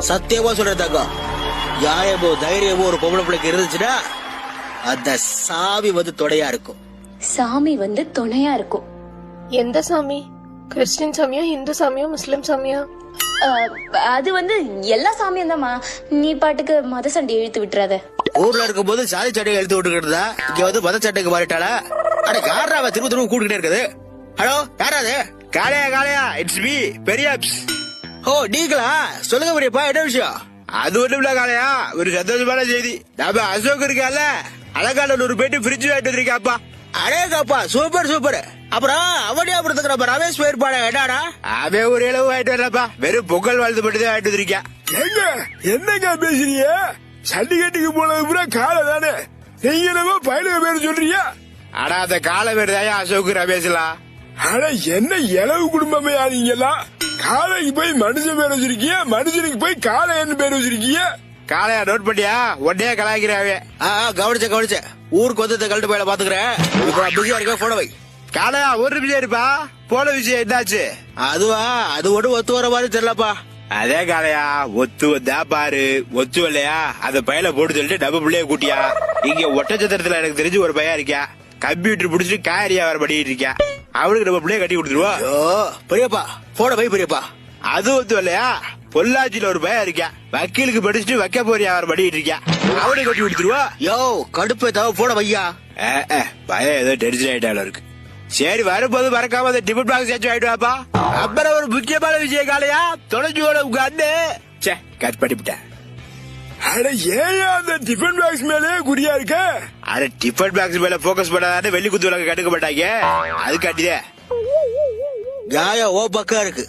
சத்தியமா சொல்றதாக்கா, நியாயமோ தைரியமோ ஒரு பொம்பளை பிள்ளைக்கு இருந்துச்சுன்னா அந்த சாமி வந்து துணையா இருக்கும். சாமி வந்து துணையா இருக்கும். எந்த சாமி? கிறிஸ்டின் சாமியா, இந்து சாமியா, முஸ்லிம் சாமியா? அது வந்து எல்லா சாமியும் தான்மா. நீ பாட்டுக்கு மத சண்டை இழுத்து விட்டுறாத. ஊர்ல இருக்கும் போது சாதி சட்டையை எழுத்து விட்டுக்கிட்டு இங்க வந்து மத சட்டைக்கு மாறிட்டாளா? அட யாரா அவ திரும்ப திரும்ப கூட்டிகிட்டே இருக்குது? ஹலோ, யாராது? காளையா காளையா, இட்ஸ் மீ பெரியாப்ஸ். ஓ நீங்களா? சொல்லுங்க பெரியப்பா, என்ன விஷயம்? அது ஒண்ணும் இல்ல காளையா, ஒரு சந்தோஷமான செய்தி. நம்ம அசோக் இருக்கால, அழகான ஒரு பேட்டி ஃப்ரிட்ஜ் வாங்கிட்டு வந்திருக்காப்பா. அடேங்கப்பா, சூப்பர் சூப்பர். அப்புறம் அவனே அப்புறத்துக்கு ரமேஷ் போயிருப்பான என்னடா? அவன் ஒரு இளவு ஆயிட்டு வரப்பா, வெறும் பொங்கல் வாழ்த்து மட்டும் தான் ஆயிட்டு வந்திருக்கேன். என்னங்க பேசுறீங்க? சண்டிகட்டுக்கு போனது பூரா காலை தானே, நீங்க என்னமோ பயிலுக பேரு சொல்றீங்க? ஆனா அந்த கால பேர் தான் அசோக் ரமேஷ்லாம். ஆனா என்ன இளவு குடும்பமே நீங்களா? காலைக்கு போய் மனுஷன் பேர் வச்சிருக்கீங்க, மனுஷனுக்கு போய் காலை என்ன பேர் வச்சிருக்கீங்க? காளையா நோட் பண்ணியா? உடனே கலாய்க்கிறாவே. கவனிச்ச ஊருக்கு வந்து கழட்டு போயில பாத்துக்கிறேன். பிஸியா இருக்க, போன வை. காளையா ஒரு நிமிஷம் இருப்பா. போன விஷயம் என்னாச்சு? அதுவா, அது ஒண்ணு ஒத்து வர மாதிரி தெரியலப்பா. அதே காளையா, ஒத்து வந்தா பாரு, ஒத்து வரலையா அந்த பையல போட்டு சொல்லிட்டு நம்ம பிள்ளைய கூட்டியா. இங்க ஒட்டச்சத்திரத்துல எனக்கு தெரிஞ்சு ஒரு பையன் இருக்கா, கம்ப்யூட்டர் புடிச்சிட்டு காரியா வர பண்ணிட்டு இருக்கா. அவனுக்கு நம்ம பிள்ளைய கட்டி கொடுத்துருவோம். பெரியப்பா போன வை பெரியப்பா. அது ஒத்து வரலையா, பொள்ளாச்சியில ஒரு பையன் இருக்கா, வக்கீலுக்கு படிச்சுட்டு வைக்க போறியா அவர் பண்ணிட்டு இருக்கா. அவனுக்கு கட்டி கொடுத்துருவா. யோ கடுப்பை தவ போட வையா. பையன் ஏதோ டென்ஷன் ஆயிட்டால இருக்கு. சரி, வரும்போது மறக்காம அந்த டிஃபன் பாக்ஸ் ஏச்சு ஆயிட்டு வாப்பா. அப்புறம் ஒரு முக்கியமான விஷயம் காலையா, தொலைஞ்சோட உங்க அண்ணே கட் பண்ணிவிட்டேன். அட ஏன் அந்த டிஃபன் பாக்ஸ் மேலே குறியா இருக்க? அட டிஃபன் பாக்ஸ் மேல போக்கஸ் பண்ணாதானே வெள்ளி குத்து விளக்கு கட்டுக்க மாட்டாங்க, அது காட்டிதே. நியாயம் ஓ பக்கம் இருக்கு.